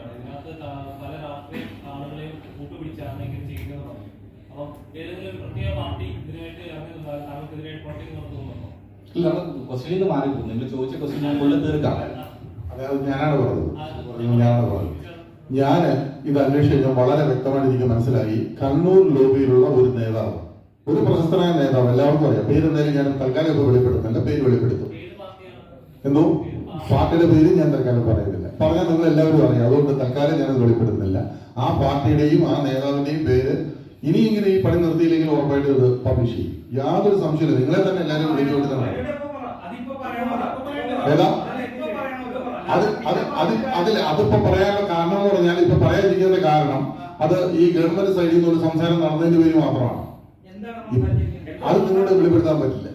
ചോദ്യമാണ്. ഇതിനകത്ത് പല രാഷ്ട്രീയ ആളുകളെയും കൂട്ടുപിടിച്ചാണ് ഇങ്ങനെ ചെയ്യുന്നത് പറഞ്ഞു. അപ്പം ഏതെങ്കിലും ഒരു പ്രത്യേക പാർട്ടി ഇതിനായിട്ട് ഇറങ്ങുന്നുണ്ടാകും, താങ്കൾക്കെതിരെ പ്രവർത്തിക്ക് നടത്തുന്നുണ്ടോ? ഇല്ല, ക്വസ്റ്റ്യൻ മാറിപ്പോകും. നിങ്ങൾ ചോദിച്ച ക്വസ്റ്റ്യൻ ഞാൻ കൊല്ലം തീർക്കാം. അതായത് ഞാനാണ് പറഞ്ഞത്. ഞാൻ ഇത് അന്വേഷിച്ച് വളരെ വ്യക്തമായിട്ട് എനിക്ക് മനസ്സിലായി. കണ്ണൂർ ലോബിയിലുള്ള ഒരു നേതാവ്, ഒരു പ്രശസ്തനായ നേതാവ്, എല്ലാവർക്കും അറിയാം. പേരെന്തായാലും ഞാൻ തൽക്കാലം ഇപ്പോൾ വെളിപ്പെടുത്തുന്നില്ല, പേര് വെളിപ്പെടുത്തും. എന്തോ പാർട്ടിയുടെ പേര് ഞാൻ തൽക്കാലം പറയുന്നില്ല. പറഞ്ഞാൽ നിങ്ങൾ എല്ലാവരും അറിയാം, അതുകൊണ്ട് തൽക്കാലം ഞാനത് വെളിപ്പെടുത്തുന്നില്ല. ആ പാർട്ടിയുടെയും ആ നേതാവിന്റെയും പേര് ഇനി ഇങ്ങനെ ഈ പണി നിർത്തിയില്ലെങ്കിൽ ഉറപ്പായിട്ട് ഇത് പബ്ലിഷ് ചെയ്യും. യാതൊരു സംശയമില്ല. നിങ്ങളെ തന്നെ എല്ലാവരും വിളിച്ചുകൊണ്ട് തന്നെ ഏതാ അതിപ്പോ പറയാനുള്ള കാരണം എന്ന് പറഞ്ഞാൽ, ഇപ്പൊ പറയാതിരിക്കുന്നതിന്റെ കാരണം അത് ഈ ഗവൺമെന്റ് സൈഡിൽ നിന്ന് ഒരു സംസാരം നടന്നതിന്റെ പേര് മാത്രമാണ്. അത് നിങ്ങളോട് വെളിപ്പെടുത്താൻ പറ്റില്ല.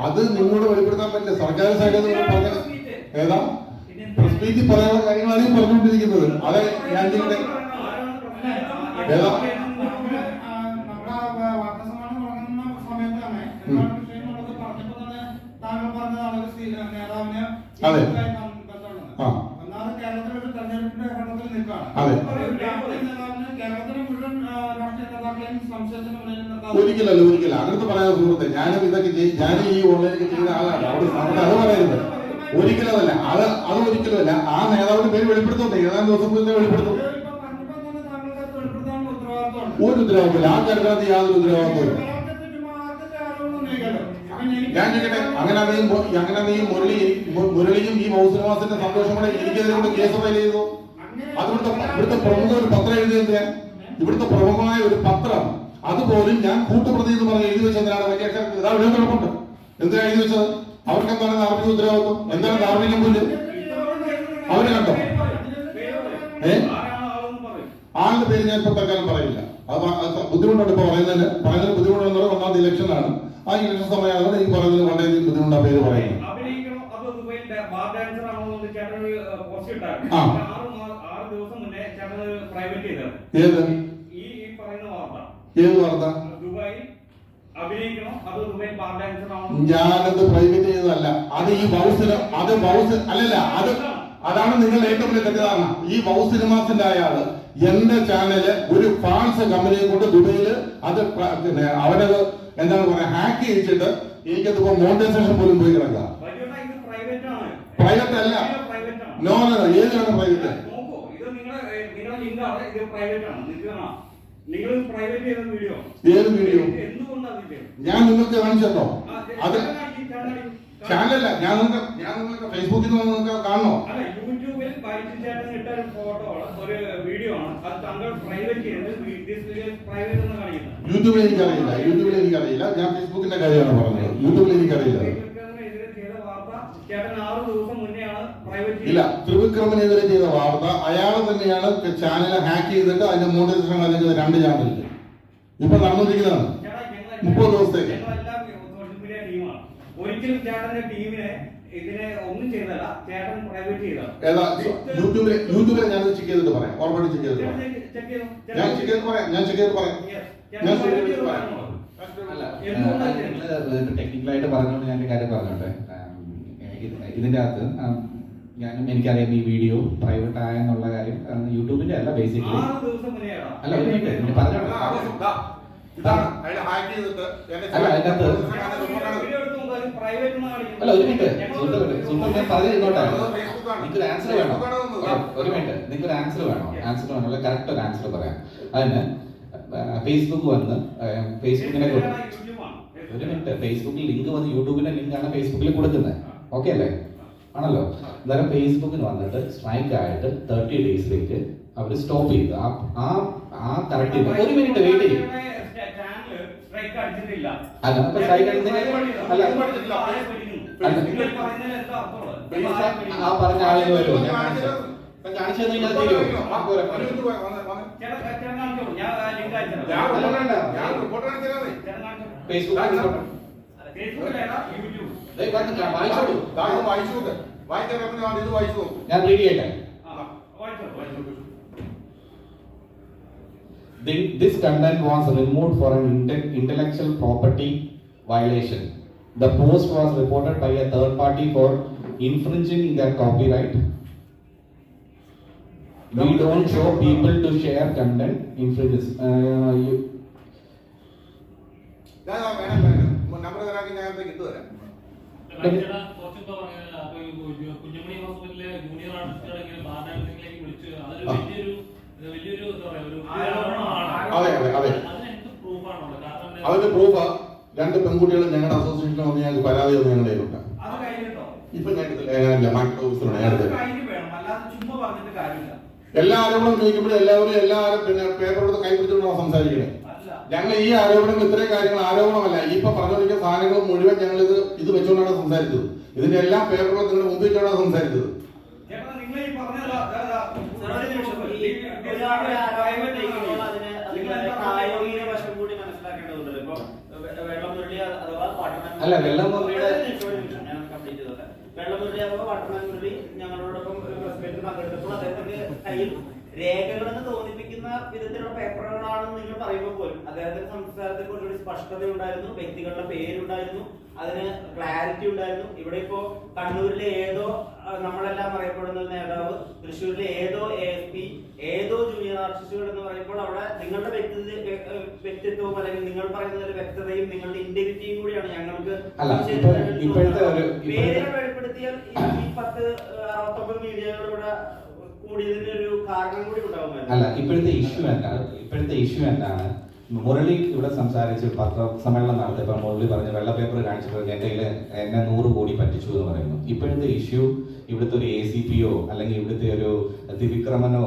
അത് നിങ്ങളോട് വെളിപ്പെടുത്താൻ പറ്റില്ല. സർക്കാർ സൈഡിൽ നിന്ന് പറഞ്ഞ ഏതാ പ്രസ് മീറ്റിൽ പറയാനുള്ള കാര്യങ്ങളാണ് ഈ പറഞ്ഞുകൊണ്ടിരിക്കുന്നത്. അതെ ഞാൻ ഏതാ അതെ ഒരിക്കലല്ല അങ്ങനത്തെ പറയാൻ സുഹൃത്തെ. ഞാനും ഇതൊക്കെ ഞാനും ഈ ഓൺലൈനൊക്കെ ചെയ്യുന്ന ആളാണ്. അവിടെ അത് പറയരുത്. ഒരിക്കലതല്ല, അത് ഒരിക്കലുമല്ല. ആ നേതാവിന്റെ പേര് വെളിപ്പെടുത്തോട്ടെ. ഏതാനും ദിവസം മുന്നേ വെളിപ്പെടുത്തും. ഒരു ഉത്തരവാദിത്തമില്ല. ആ കാര്യത്തിനകത്ത് യാതൊരു ഉത്തരവാദിത്തമില്ല. ഞാൻ ചോദിക്കട്ടെ, അങ്ങനെ നീ മുരളിയും ഈ മൗസുമാസിന്റെ സന്തോഷം കൂടെ എനിക്കെതിരെ കൂടെ കേസ് ഫയൽ ചെയ്തു. അത് ഇവിടുത്തെ പ്രമുഖ ഒരു പത്രം എഴുതിയ ഇവിടുത്തെ പ്രമുഖമായ ഒരു പത്രം അതുപോലും ഞാൻ കൂട്ടുപ്രതി എന്ന് പറഞ്ഞ് എഴുതി വെച്ചതിനാണ് വലിയ കുഴപ്പമുണ്ട്. എന്തിനാ എഴുതി വെച്ചത്? അവർക്ക് എന്താണ് ധാർമ്മിക ഉത്തരവാദിത്വം? എന്താണ് ധാർമ്മിക മൂല്യം? അവര് കണ്ടോ? ആളുടെ പേര് ഞാൻ ഇപ്പൊ തൽക്കാലം പറയില്ല. അത് ബുദ്ധിമുട്ടുണ്ട്. ഇപ്പൊ പറയുന്നതിന് ബുദ്ധിമുട്ടുണ്ടെന്ന് പറഞ്ഞാൽ ഒന്നാമത് ഇലക്ഷനാണ്. ആ ഇലക്ഷൻ സമയമാണ് എനിക്ക് പറയുന്നത് വളരെയധികം ബുദ്ധിമുട്ടാ പേര് പറയുന്നത്. ഏത് വാർത്ത? ഞാനത് പ്രൈവറ്റ് ചെയ്തതല്ല. അത് ഈ അല്ലല്ല, അതാണ് നിങ്ങളുടെ ഏറ്റവും വലിയ തെറ്റിദ്ധാരണ. ഈ വൗ സിനിമാസിന്റെ അയാള് എന്റെ ചാനല് ഒരു ഫാൾസ് കമ്പനിയെ കൊണ്ട് ദുബൈയില് അത് അവരത് എന്താണ് പറയാ ഹാക്ക് ചെയ്യിച്ചിട്ട് എനിക്കതിപ്പോ മോണിറ്റൈസേഷൻ പോലും പോയി കിടക്കുക. പ്രൈവറ്റ് അല്ല. നോ ഏതാണ് പ്രൈവറ്റ്? ഏത് വീഡിയോ ഞാൻ നിങ്ങൾക്ക് കാണിച്ചോ? അത് ചാനലല്ല. ഞാൻ നിങ്ങൾക്ക് ഫേസ്ബുക്കിൽ നിന്ന് നിങ്ങൾക്ക് കാണണോ? യൂട്യൂബിൽ എനിക്കറിയില്ല. ഞാൻ ഫേസ്ബുക്കിന്റെ കാര്യമാണ് പറഞ്ഞത്. യൂട്യൂബിൽ എനിക്കറിയില്ല. ഇല്ല, ത്രിവിക്രമനെതിരെ ചെയ്ത വാർത്ത അയാൾ തന്നെയാണ് ചാനൽ ഹാക്ക് ചെയ്തിട്ട് അതിന്റെ മോണിറ്റൈസേഷൻ കളഞ്ഞത് 2 ചാനലിൽ. ഇപ്പൊ നടന്നുകൊണ്ടിരിക്കുന്നതാണ് 30 ദിവസത്തേക്ക്. ഒരിക്കലും ചേട്ടന്റെ ടീമിനെ ഇതിനെ ഒന്നും ചെയ്തല്ല. ചേട്ടൻ പ്രൈവറ്റ് ചെയ്തതാണ്. ഏതാ യൂട്യൂബിലെ ഞാൻ ചെക്ക് ചെയ്തിട്ട് പറയാം. ഓൾറെഡി ചെക്ക് ചെയ്തിട്ട് ടെക്നിക്കലായിട്ട് പറഞ്ഞുകൊണ്ട് ഞാൻ കാര്യം പറഞ്ഞോട്ടെ. ഇതിന്റെ അകത്ത് എനിക്കറിയാം ഈ വീഡിയോ പ്രൈവറ്റ് ആയെന്നുള്ള കാര്യം. യൂട്യൂബിന്റെ അല്ല, ബേസിക്കലി അല്ല. ഒരു മിനിറ്റ് പറഞ്ഞോട്ടെ. അല്ല അതിനകത്ത് അല്ല, ഒരു മിനിറ്റ് ഞാൻ പറഞ്ഞിരുന്നോട്ടെ. നിങ്ങൾക്കൊരു ആൻസർ വേണോ? ഒരു മിനിറ്റ്, നിങ്ങൾക്കൊരു ആൻസർ വേണോ? അല്ല, കറക്റ്റ് ഒരു ആൻസർ പറയാം. അതിന് ഫേസ്ബുക്ക് വന്ന് ഫേസ്ബുക്കിനെ ഒരു മിനിറ്റ്, ഫേസ്ബുക്കിൽ ലിങ്ക് വന്ന് യൂട്യൂബിന്റെ ലിങ്കാണ് ഫേസ്ബുക്കിൽ കൊടുക്കുന്നത്. ഓക്കെ അല്ലേ? ആണല്ലോ. എന്തായാലും ഫേസ്ബുക്കിന് വന്നിട്ട് സ്ട്രൈക്ക് ആയിട്ട് 30 ഡേയ്സിലേക്ക് അവർ സ്റ്റോപ്പ് ചെയ്തു. ആ കറക്റ്റ് ഒരു മിനിറ്റ് വെയിറ്റ് ചെയ്യും. അല്ല അപ്പൊ സ്ട്രൈക്ക് അല്ല ആ പറഞ്ഞ ആളുകൾ വരുമോ? ഞാൻ കാണിച്ചു കഴിഞ്ഞാൽ തീരുമോ? ഫേസ്ബുക്ക് ഞാൻ റീഡ് ചെയ്യട്ടെ. This content was removed for an intellectual property violation. The post was reported by a third party for infringing their copyright. We don't show people to share content infringes. Number തരാക്കി ഞാൻ കിട്ടുവരാം. കുഞ്ഞുമണി ഹോസ്പിറ്റലിലെ junior ആർട്ടിസ്റ്റുകളെ ഇങ്ങനെ bar ഡാൻസിംഗിലേക്ക് വിളിച്ച് അതൊരു വലിയൊരു എന്താ പറയാ ഒരു ആരോപണമാണ്. അതിനെന്ത് പ്രൂഫാണുള്ളത്? കാരണം അതിന്റെ പ്രൂഫ് 2 പെൺകുട്ടികൾ ഞങ്ങളുടെ അസോസിയേഷനിൽ വന്ന് ഞങ്ങൾക്ക് പരാതി ഒന്നും ഞങ്ങളുടെ കയ്യിലുണ്ട്. ഇപ്പൊ ഞാനില്ല മാക്ടോ ഓഫീസിലാണ് ഞാൻ എടുത്തത്. എല്ലാ ആരോപണം ചോദിക്കുമ്പോഴും എല്ലാവരും പിന്നെ പേപ്പർ എടുത്ത് കൈപ്പിടിച്ചുകൊണ്ടാണ് സംസാരിക്കണേ. ഞങ്ങൾ ഈ ആരോപണങ്ങൾ ഇത്രയും കാര്യങ്ങൾ ആരോപണമല്ല, ഇപ്പൊ പറഞ്ഞുകൊണ്ടിരിക്കുന്ന സാധനങ്ങൾ മുഴുവൻ ഞങ്ങൾ ഇത് വെച്ചുകൊണ്ടാണ് സംസാരിച്ചത്. ഇതിന്റെ എല്ലാ പേപ്പറുകളും നിങ്ങളുടെ മുമ്പിൽ വെച്ചുകൊണ്ടാണ് സംസാരിച്ചത്. അല്ല വെള്ളമുരളിയുടെ പട്ടണമുരളി ഞങ്ങളോടൊപ്പം പ്രസ് മീറ്റിൽ പങ്കെടുത്തപ്പോൾ അദ്ദേഹത്തിന്റെ കയ്യിൽ രേഖകളെന്ന് തോന്നിപ്പിക്കുന്ന വിധത്തിലുള്ള പേപ്പറുകളാണെന്ന് നിങ്ങൾ പറയുമ്പോൾ പോലും അദ്ദേഹത്തിന്റെ സംസാരത്തിൽ കുറച്ചുകൂടി സ്പഷ്ടത ഉണ്ടായിരുന്നു, വ്യക്തികളുടെ പേരുണ്ടായിരുന്നു, അതിന് ക്ലാരിറ്റി ഉണ്ടായിരുന്നു. ഇവിടെ ഇപ്പോ കണ്ണൂരിലെ ഏതോ നമ്മളെല്ലാം അറിയപ്പെടുന്ന നേതാവ്, തൃശ്ശൂരിലെ ഏതോ ASP, ഏതോ ജൂനിയർ ആർട്ടിസ്റ്റുകൾ എന്ന് പറയുമ്പോൾ അവിടെ നിങ്ങളുടെ വ്യക്തിത്വവും അല്ലെങ്കിൽ നിങ്ങൾ പറയുന്നതിന്റെ വ്യക്തതയും നിങ്ങളുടെ ഇന്റഗ്രിറ്റിയും കൂടിയാണ് ഞങ്ങൾക്ക് പേരുകൾ വെളിപ്പെടുത്തിയാൽ ഈ 10-69 മീഡിയകളിലൂടെ കൂടിയതിന്റെ ഒരു കാരണം കൂടി ഉണ്ടാവുമായിരുന്നു. അല്ല ഇപ്പോഴത്തെ ഇഷ്യൂ എന്താണ്? മുരളി ഇവിടെ സംസാരിച്ച് പത്രസമ്മേളനം നടത്തിയപ്പോൾ മുരളി പറഞ്ഞ വെള്ള പേപ്പർ കാണിച്ചപ്പോൾ എൻ്റെ കയ്യിൽ എന്നെ 100 കോടി പറ്റിച്ചു എന്ന് പറയുന്നു. ഇപ്പോഴത്തെ ഇഷ്യൂ ഇവിടുത്തെ ഒരു ACPയോ അല്ലെങ്കിൽ ഇവിടുത്തെ ഒരു ത്രിവിക്രമനോ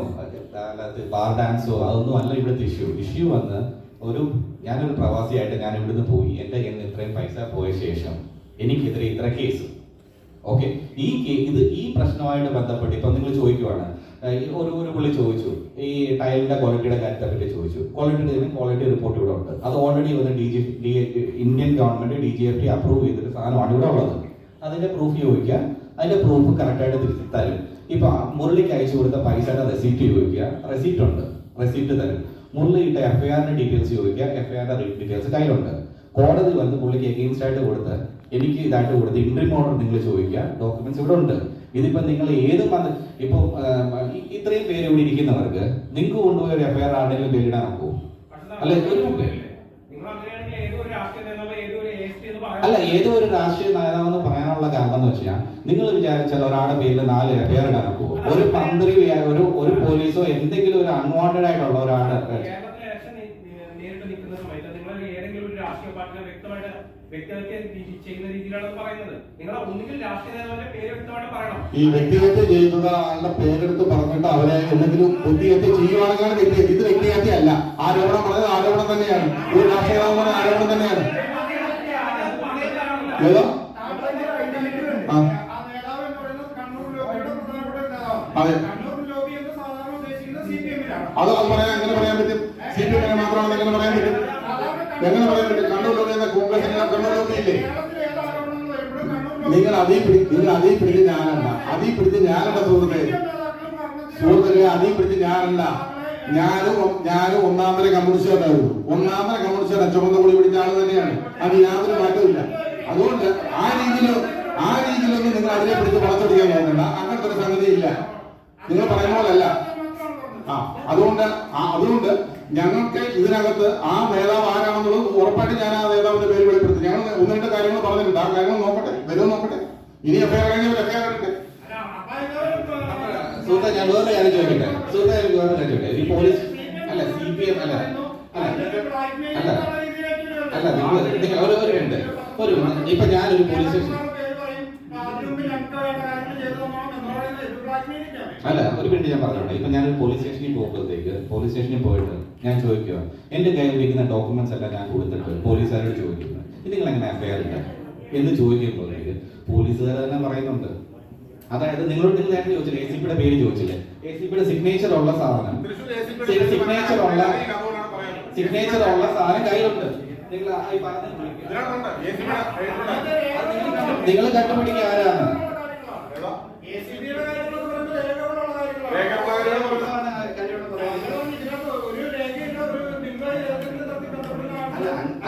ബാർ ഡാൻസോ അതൊന്നും അല്ല ഇവിടുത്തെ ഇഷ്യൂ വന്ന് ഞാനൊരു പ്രവാസിയായിട്ട് ഞാൻ ഇവിടുന്ന് പോയി, എൻ്റെ കയ്യിൽ നിന്ന് ഇത്രയും പൈസ പോയ ശേഷം എനിക്കെതിരെ ഇത്ര കേസ്. ഓക്കെ, ഈ പ്രശ്നമായിട്ട് ബന്ധപ്പെട്ട് ഇപ്പൊ നിങ്ങൾ ചോദിക്കുവാണ്, ഒരു പുള്ളി ചോദിച്ചു ഈ ടൈലിന്റെ ക്വാളിറ്റിയുടെ കാര്യത്തെ പറ്റി ചോദിച്ചു. ക്വാളിറ്റി റിപ്പോർട്ട് ഇവിടെ ഉണ്ട്. അത് ഓൾറെഡി വന്ന് ഇന്ത്യൻ ഗവൺമെന്റ് DGFT അപ്രൂവ് ചെയ്തൊരു സാധനമാണ് ഇവിടെ ഉള്ളത്. അതിന്റെ പ്രൂഫ് ചോദിക്കുക, അതിന്റെ പ്രൂഫ് കറക്റ്റായിട്ട് തിരിച്ചു തരും. ഇപ്പൊ മുരളിക്ക് അയച്ചു കൊടുത്ത പൈസയുടെ റെസീപ്റ്റ് ചോദിക്കുക, റെസീപ്റ്റ് ഉണ്ട്, റെസീപ്റ്റ് തരും. മുരളി ഇട്ട FIRന്റെ ഡീറ്റെയിൽസ് ചോദിക്കുക, FIRന്റെ ഡീറ്റെയിൽസ് കയ്യിലുണ്ട്. കോടതി വന്ന് പുള്ളിക്ക് എഗെയിൻസ്റ്റ് ആയിട്ട് കൊടുത്ത് എനിക്ക് ഇതായിട്ട് കൊടുത്ത് ഇൻട്രീം ഓർഡർ നിങ്ങൾ ചോദിക്കുക, ഡോക്യുമെന്റ്സ് ഇവിടെ ഉണ്ട്. ഇതിപ്പോ നിങ്ങൾ ഇപ്പൊ ഇത്രയും പേര് ഇവിടെ ഇരിക്കുന്നവർക്ക് നിങ്ങൾക്ക് കൊണ്ടുപോയി ഒരു FIR ആരുടെയും പേരിടാൻ നോക്കൂ? അല്ല ഏതോ ഒരു രാഷ്ട്രീയ നേതാവെന്ന് പറയാനുള്ള കാരണം എന്ന് വെച്ചാൽ നിങ്ങൾ വിചാരിച്ചാൽ ഒരാളുടെ പേരിൽ 4 FIR ഇടാൻ നോക്കുമോ? ഒരു മന്ത്രി, ഒരു പോലീസോ എന്തെങ്കിലും ഒരു അൺവാണ്ടഡ് ആയിട്ടുള്ള ഒരാളുടെ ഈ വ്യക്തിഹത്യ ചെയ്യുന്നത് ആളുടെ പേരെടുത്ത് പറഞ്ഞിട്ട് അവരെ എന്തെങ്കിലും ബുദ്ധിഹത്യ ചെയ്യുവാണെന്നാണ് വ്യക്തിഹത്യ. ഇത് വ്യക്തിഹത്യ അല്ല. ആരോപണം പറഞ്ഞത് ആരോപണം തന്നെയാണ്. ഒരു രാഷ്ട്രീയ പറഞ്ഞ ആരോപണം തന്നെയാണ്. ഏതോ അതെ, അത് പറയാൻ എങ്ങനെ പറയാൻ പറ്റും? CPM മാത്രമാണെന്ന് എങ്ങനെ പറയാൻ പറ്റും? എങ്ങനെ പറയാൻ പറ്റും? കണ്ണൂർ ലോബി എന്ന കോൺഗ്രസ് കണ്ണൂർ ലോബി ഇല്ലേ? നിങ്ങൾ അതീ പിടിച്ച് ഞാനല്ല, സുഹൃത്തുക്കളെ അതീ പിടിച്ച് ഞാനല്ല. ഞാനും ഒന്നാമര കമ്മ്യൂണിസ്റ്റുകാരായിരുന്നു. ഒന്നാമര കമ്മ്യൂണിസ്റ്റുകാരെ ചുമന്ന കൂടി പിടിച്ച ആൾ തന്നെയാണ്. അത് യാതൊരു മാറ്റവും. അതുകൊണ്ട് ആ രീതിയിലൊന്നും നിങ്ങൾ അതിനെ പിടിച്ച് വളച്ചൊടിക്കാൻ നോക്കണ്ട. അങ്ങനത്തെ ഒരു സംഗതി ഇല്ല. നിങ്ങൾ പറയുന്ന പോലല്ല. അതുകൊണ്ട് ഞങ്ങൾക്ക് ഇതിനകത്ത് ആ നേതാവ് ആരാണെന്നുള്ളത് ഉറപ്പായിട്ട് ഞാൻ ആ നേതാവിന്റെ പേര് വെളിപ്പെടുത്തി. ഞങ്ങൾ 1-2 കാര്യങ്ങൾ പറഞ്ഞിട്ടുണ്ട്. ആ കാര്യങ്ങൾ വരുമെന്ന് നോക്കട്ടെ. ഇനി FIR കഴിഞ്ഞാൽ FIR എടുക്കട്ടെ. സുഹൃത്തെ ഞാൻ വേറെ കാര്യം ചോദിക്കട്ടെ. ഈ പോലീസ് അല്ല CPM അല്ല നിങ്ങൾ ഒരു മിനിറ്റ് ഇപ്പൊ ഞാനൊരു പോലീസ് സ്റ്റേഷൻ ഒരു മിനിറ്റ് ഞാൻ പറഞ്ഞോട്ടെ. ഇപ്പൊ ഞാനൊരു പോലീസ് സ്റ്റേഷനിൽ പോയിട്ട് ഞാൻ ചോദിക്കുക, എന്റെ കയ്യിൽ ഇരിക്കുന്ന ഡോക്യുമെന്റ്സ് എല്ലാം ഞാൻ കൊടുത്തിട്ട് പോലീസുകാരോട് ചോദിക്കുന്നത് ഇത് നിങ്ങൾ എങ്ങനെ FIR ഇല്ല എന്ന് ചോദിക്കുമ്പോഴേക്ക് പോലീസുകാർ തന്നെ പറയുന്നുണ്ട്. അതായത് നിങ്ങളോട് നിങ്ങൾ നേരത്തെ ചോദിച്ചില്ലേ, ACPയുടെ പേര് ചോദിച്ചില്ലേ? ACPയുടെ സിഗ്നേച്ചർ ഉള്ള സാധനം കയ്യിലുണ്ട്. നിങ്ങൾ കണ്ടുപിടിക്കുക ആരാണ്?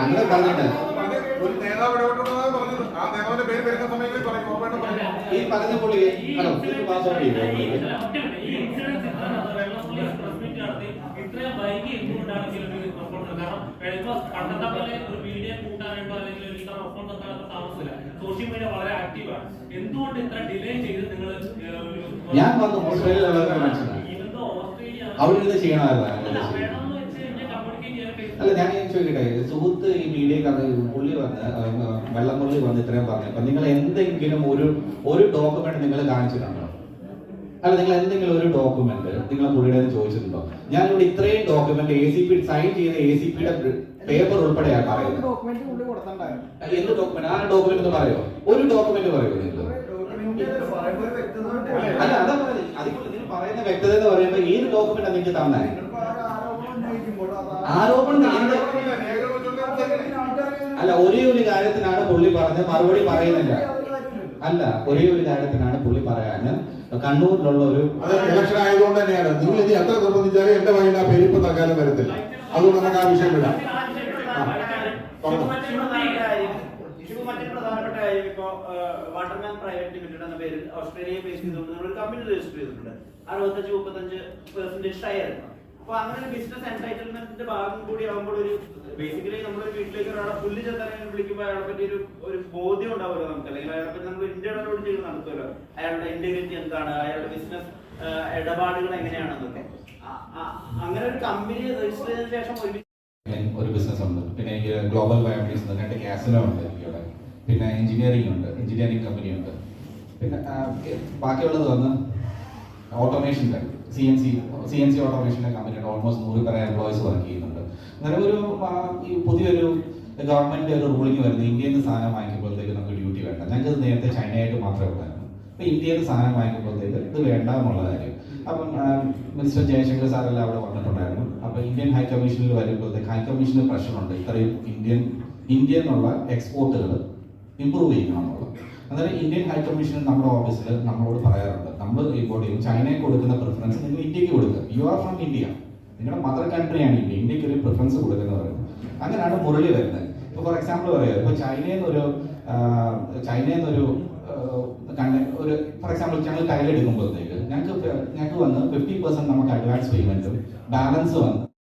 അങ്ങനെ പറഞ്ഞിട്ട് ഈ പറഞ്ഞ പുള്ളി ഇത്രയും വൈകി എന്തുകൊണ്ടാണ് ഇങ്ങനെ ഒരു റെസ്പോൺസ്? കാരണം ഇപ്പൊ പണ്ടത്തെ പോലെ ഒരു മീഡിയ കൂട്ടാനായിട്ടോ അല്ലെങ്കിൽ ഇത്ര റെസ്പോൺസ് എത്താനൊക്കെ താമസമില്ല. സോഷ്യൽ മീഡിയ വളരെ ആക്റ്റീവാണ്. എന്തുകൊണ്ട് ഇത്ര ഡിലേ ചെയ്ത് നിങ്ങൾ ഞാൻ വന്നു ഓസ്ട്രേലിയയിലുള്ളവരെ മനസ്സിലായി അവിടെ ഇരുന്ന് ചെയ്യണമായിരുന്നു. അല്ല ഞാൻ ചോദിക്കട്ടെ, സുഹൃത്ത് ഈ മീഡിയക്കാർ പുള്ളി വന്ന് വെള്ളംപുള്ളി വന്ന് ഇത്രയും പറഞ്ഞു. അപ്പൊ നിങ്ങൾ എന്തെങ്കിലും ഒരു ഡോക്യുമെന്റ് നിങ്ങൾ കാണിച്ചിട്ടുണ്ടോ? അല്ല, നിങ്ങൾ എന്തെങ്കിലും ഒരു ഡോക്യുമെന്റ് നിങ്ങൾ പുള്ളിയുടെ ചോദിച്ചിട്ടുണ്ടോ? ഞാനിവിടെ ഇത്രയും ഡോക്യുമെന്റ് ACP സൈൻ ചെയ്ത ACPയുടെ പേപ്പർ ഉൾപ്പെടെയാണ് പറയുന്നത്. എന്ത് ഡോക്യുമെന്റ്? ആ ഡോക്യുമെന്റ് എന്ന് പറയോ? ഒരു ഡോക്യുമെന്റ് പറയോ നിങ്ങൾ? അല്ല അതാ പറയുന്നത്. അതുകൊണ്ട് നിങ്ങൾ പറയുന്ന വ്യക്തത എന്ന് പറയുമ്പോൾ ഏത് ഡോക്യുമെന്റ് നിങ്ങൾക്ക് തന്നെ ആരോപണം? അല്ല, ഒരേ ഒരു കാര്യത്തിനാണ് പുള്ളി പറഞ്ഞത്, മറുപടി പറയുന്നില്ല. അല്ല, ഒരേ ഒരു കാര്യത്തിനാണ് പുള്ളി പറയാന് കണ്ണൂരിലുള്ള ഒരു ഇലക്ഷൻ ആയതുകൊണ്ട് തന്നെയാണ്. നിങ്ങൾ ഇനി എത്ര നിർബന്ധിച്ചാലും എന്റെ വകയിൽ ആ പെരുപ്പ് തൽക്കാലം വരത്തില്ല. അതുകൊണ്ട് നമുക്ക് ആ വിഷയം വിടാം. മറ്റൊരു പ്രധാനപ്പെട്ട കാര്യം, ഇപ്പോ വാട്ടർമാൻ പ്രൈവറ്റ് ലിമിറ്റഡ് എന്ന പേരിൽ ഓസ്ട്രേലിയയെ ബേസ് ചെയ്തുകൊണ്ട് നമ്മൾ ഒരു കമ്പനി രജിസ്റ്റർ ചെയ്തിട്ടുണ്ട്. 65-35% ഷെയർ. അപ്പൊ അങ്ങനെ ഒരു ബിസിനസ് എൻടൈറ്റിൽമെന്റിന്റെ ഭാഗം കൂടി ആകുമ്പോൾ ഒരു ബേസിക്കലി നമ്മുടെ വീട്ടിലേക്ക് ഒരാളെ പുല്ല് ചെന്താനും വിളിക്കുമ്പോൾ അയാളെ പറ്റി ഒരു ബോധ്യം ഉണ്ടാവുമല്ലോ നമുക്ക്, അല്ലെങ്കിൽ അയാളെ പറ്റി നമ്മൾ ഇന്റേണലോട് ചെയ്ത് നടത്തുമല്ലോ. അയാളുടെ ഇന്റഗ്രിറ്റി എന്താണ്, അയാളുടെ ബിസിനസ് ഇടപാടുകൾ എങ്ങനെയാണെന്നൊക്കെ. അങ്ങനെ ഒരു കമ്പനി രജിസ്റ്റർ ചെയ്തതിനു ശേഷം ഒരു ബിസിനസ് ഉണ്ട്. പിന്നെ എനിക്ക് ഗ്ലോബൽ ഫാമിലീസ് ഉണ്ട്, 2 കാസിനോ ഉണ്ട് എനിക്കിവിടെ. പിന്നെ എഞ്ചിനീയറിംഗ് ഉണ്ട്, എഞ്ചിനീയറിംഗ് കമ്പനി ഉണ്ട്. പിന്നെ ബാക്കിയുള്ളത് വന്ന് ഓട്ടോമേഷൻ്റെ CNC ഓട്ടോമേഷൻ്റെ കമ്പനിയുണ്ട്. ഓൾമോസ്റ്റ് 100 പേരെ എംപ്ലോയീസ് വർക്ക് ചെയ്യുന്നുണ്ട്. അങ്ങനെ ഒരു പുതിയൊരു ഗവൺമെന്റ് ഒരു റൂളിംഗ് വരുന്നത് ഇന്ത്യയിൽ നിന്ന് സാധനം വാങ്ങിക്കുമ്പോഴത്തേക്ക് നമുക്ക് ഡ്യൂട്ടി വേണ്ട. ഞങ്ങൾക്ക് നേരത്തെ ചൈനയായിട്ട് മാത്രമേ ഉണ്ടായിരുന്നു. അപ്പോൾ ഇന്ത്യയിൽ നിന്ന് സാധനം വാങ്ങിക്കുമ്പോഴത്തേക്ക് ഇത് വേണ്ട എന്നുള്ള കാര്യം. അപ്പം മിനിസ്റ്റർ ജയശങ്കർ സാറെല്ലാം അവിടെ വന്നിട്ടുണ്ടായിരുന്നു. അപ്പോൾ ഇന്ത്യൻ ഹൈക്കമ്മീഷനിൽ വരുമ്പോഴത്തേക്ക് ഹൈക്കമ്മീഷന് പ്രഷറുണ്ട് ഇത്രയും ഇന്ത്യൻ എന്നുള്ള എക്സ്പോർട്ടുകൾ ഇമ്പ്രൂവ് ചെയ്യണം എന്നുള്ളത്. അതായത് ഇന്ത്യൻ ഹൈക്കമ്മീഷൻ നമ്മുടെ ഓഫീസിൽ നമ്മളോട് പറയാറുണ്ട്, നമ്മൾ ഇമ്പോർട്ട് ചെയ്യും ചൈനയ്ക്ക് കൊടുക്കുന്ന പ്രിഫറൻസ് നിങ്ങൾ ഇന്ത്യക്ക് കൊടുക്കുക. യു ആർ ഫ്രം ഇന്ത്യ, നിങ്ങളുടെ മദർ കൺട്രിയാണ് ഇന്ത്യ, ഇന്ത്യക്ക് ഒരു പ്രിഫറൻസ് കൊടുക്കുന്നത് പറയുന്നത്. അങ്ങനെയാണ് മുരളി വരുന്നത്. ഇപ്പോൾ ഫോർ എക്സാമ്പിൾ പറയുക, ഇപ്പോൾ ചൈനയിൽ നിന്നൊരു ഫോർ എക്സാമ്പിൾ ഞങ്ങൾ കയ്യിലെടുക്കുമ്പോഴത്തേക്ക് ഞങ്ങൾക്ക് വന്ന് 50% നമുക്ക് അഡ്വാൻസ് പേയ്മെന്റും ബാലൻസ് വന്ന്